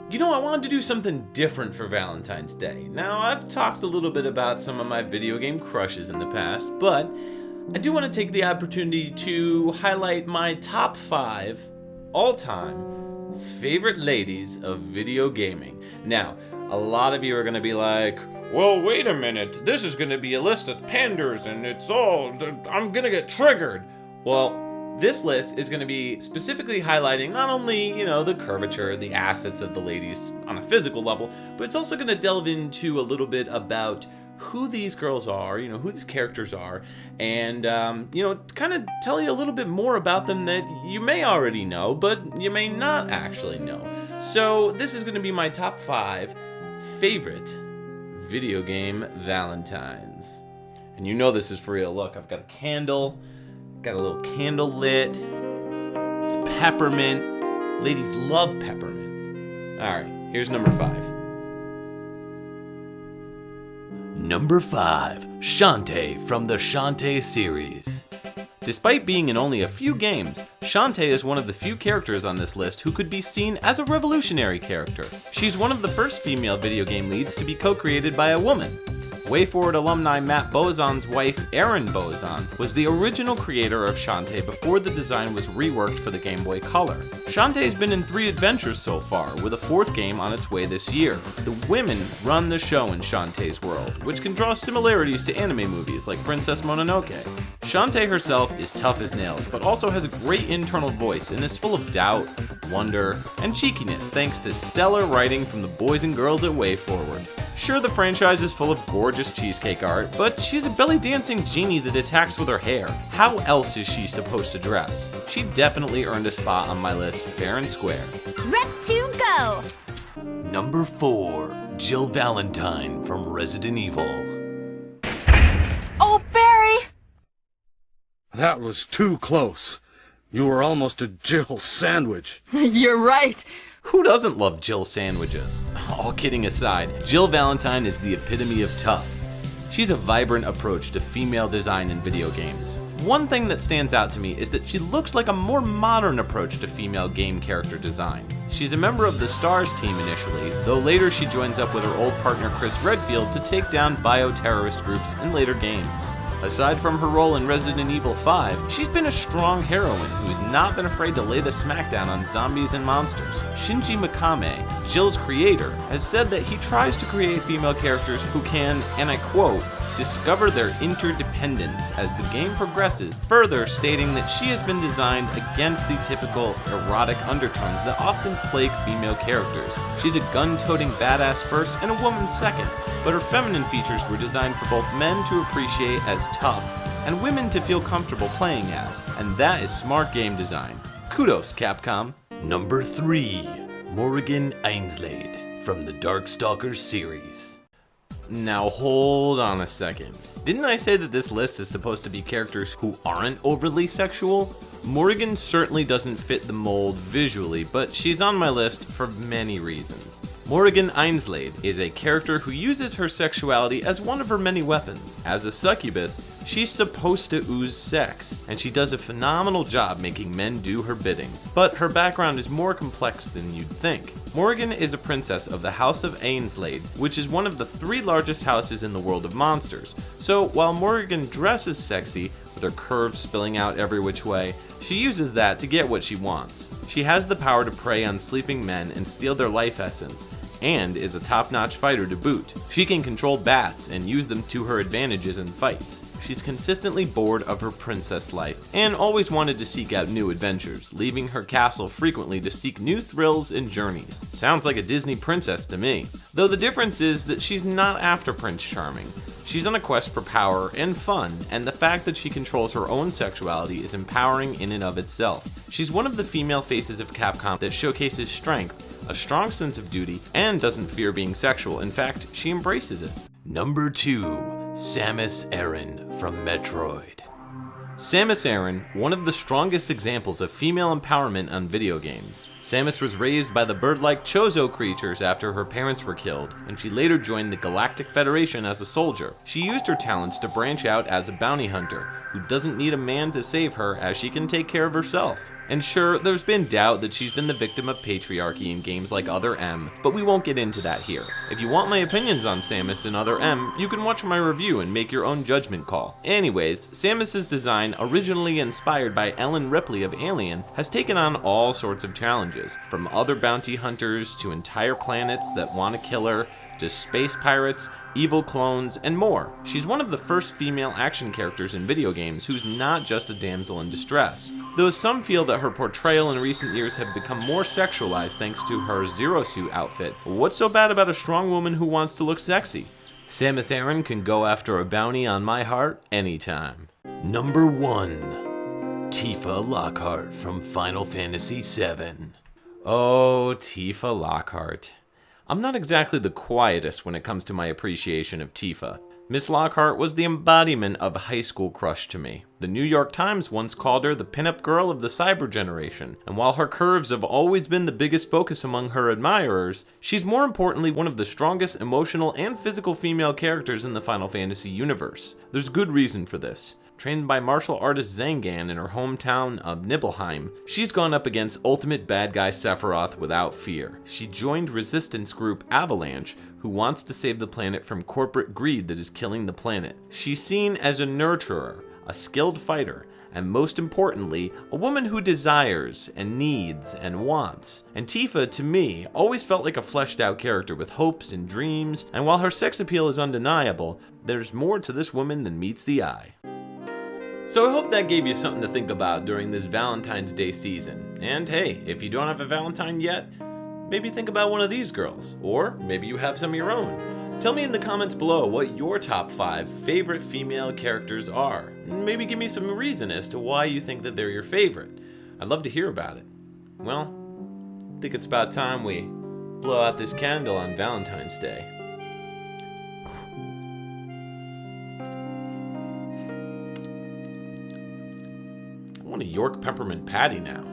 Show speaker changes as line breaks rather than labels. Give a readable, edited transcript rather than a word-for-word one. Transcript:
You know, I wanted to do something different for Valentine's Day. Now, I've talked a little bit about some of my video game crushes in the past, but I do want to take the opportunity to highlight my top 5 all-time favorite ladies of video gaming. Now, a lot of you are going to be like, well, wait a minute, this is going to be a list of panders and I'm going to get triggered. Well, this list is going to be specifically highlighting not only, the curvature, the assets of the ladies on a physical level, but it's also going to delve into a little bit about who these girls are, who these characters are, and, kind of tell you a little bit more about them that you may already know, but you may not actually know. So this is going to be my top 5 favorite video game Valentines. And you know this is for real. Look, I've got a candle. Got a little candle lit. It's peppermint. Ladies love peppermint. Alright, here's number 5. Number 5, Shante from the Shante series. Despite being in only a few games, Shante is one of the few characters on this list who could be seen as a revolutionary character. She's one of the first female video game leads to be co-created by a woman. WayForward alumni Matt Bozon's wife, Erin Bozon, was the original creator of Shante before the design was reworked for the Game Boy Color. Shantae's been in 3 adventures so far, with a 4th game on its way this year. The women run the show in Shantae's world, which can draw similarities to anime movies like Princess Mononoke. Shante herself is tough as nails, but also has a great internal voice and is full of doubt, wonder, and cheekiness thanks to stellar writing from the boys and girls at WayForward. Sure, the franchise is full of gorgeous cheesecake art, but she's a belly dancing genie that attacks with her hair. How else is she supposed to dress? She definitely earned a spot on my list fair and square.
Rep to go!
Number 4, Jill Valentine from Resident Evil.
Oh, Barry!
That was too close. You were almost a Jill sandwich.
You're right.
Who doesn't love Jill sandwiches? All kidding aside, Jill Valentine is the epitome of tough. She's a vibrant approach to female design in video games. One thing that stands out to me is that she looks like a more modern approach to female game character design. She's a member of the STARS team initially, though later she joins up with her old partner Chris Redfield to take down bioterrorist groups in later games. Aside from her role in Resident Evil 5, she's been a strong heroine who's not been afraid to lay the smackdown on zombies and monsters. Shinji Mikami, Jill's creator, has said that he tries to create female characters who can, and I quote, discover their interdependence as the game progresses, further stating that she has been designed against the typical erotic undertones that often plague female characters. She's a gun-toting badass first and a woman second, but her feminine features were designed for both men to appreciate as tough and women to feel comfortable playing as, and that is smart game design. Kudos, Capcom. Number 3, Morrigan Ainslade from the Darkstalkers series. Now hold on a second. Didn't I say that this list is supposed to be characters who aren't overly sexual? Morrigan certainly doesn't fit the mold visually, but she's on my list for many reasons. Morrigan Ainslade is a character who uses her sexuality as one of her many weapons. As a succubus, she's supposed to ooze sex, and she does a phenomenal job making men do her bidding. But her background is more complex than you'd think. Morrigan is a princess of the House of Ainslade, which is one of the 3 largest houses in the world of monsters. So while Morrigan dresses sexy, with her curves spilling out every which way, she uses that to get what she wants. She has the power to prey on sleeping men and steal their life essence, and is a top-notch fighter to boot. She can control bats and use them to her advantages in fights. She's consistently bored of her princess life and always wanted to seek out new adventures, leaving her castle frequently to seek new thrills and journeys. Sounds like a Disney princess to me. Though the difference is that she's not after Prince Charming. She's on a quest for power and fun, and the fact that she controls her own sexuality is empowering in and of itself. She's one of the female faces of Capcom that showcases strength, a strong sense of duty, and doesn't fear being sexual. In fact, she embraces it. Number 2, Samus Aran from Metroid. Samus Aran, one of the strongest examples of female empowerment on video games. Samus was raised by the bird-like Chozo creatures after her parents were killed, and she later joined the Galactic Federation as a soldier. She used her talents to branch out as a bounty hunter, who doesn't need a man to save her as she can take care of herself. And sure, there's been doubt that she's been the victim of patriarchy in games like Other M, but we won't get into that here. If you want my opinions on Samus and Other M, you can watch my review and make your own judgment call. Anyways, Samus's design, originally inspired by Ellen Ripley of Alien, has taken on all sorts of challenges, from other bounty hunters to entire planets that want to kill her, to space pirates, evil clones, and more. She's one of the first female action characters in video games who's not just a damsel in distress. Though some feel that her portrayal in recent years have become more sexualized thanks to her Zero Suit outfit, what's so bad about a strong woman who wants to look sexy? Samus Aran can go after a bounty on my heart anytime. Number 1. Tifa Lockhart from Final Fantasy VII. Oh, Tifa Lockhart. I'm not exactly the quietest when it comes to my appreciation of Tifa. Miss Lockhart was the embodiment of a high school crush to me. The New York Times once called her the pinup girl of the cyber generation, and while her curves have always been the biggest focus among her admirers, she's more importantly one of the strongest emotional and physical female characters in the Final Fantasy universe. There's good reason for this. Trained by martial artist Zangan in her hometown of Nibelheim, she's gone up against ultimate bad guy Sephiroth without fear. She joined resistance group Avalanche, who wants to save the planet from corporate greed that is killing the planet. She's seen as a nurturer, a skilled fighter, and most importantly, a woman who desires and needs and wants. And Tifa, to me, always felt like a fleshed out character with hopes and dreams, and while her sex appeal is undeniable, there's more to this woman than meets the eye. So I hope that gave you something to think about during this Valentine's Day season. And hey, if you don't have a Valentine yet, maybe think about one of these girls, or maybe you have some of your own. Tell me in the comments below what your top 5 favorite female characters are. Maybe give me some reason as to why you think that they're your favorite. I'd love to hear about it. Well, I think it's about time we blow out this candle on Valentine's Day. I want a York peppermint patty now.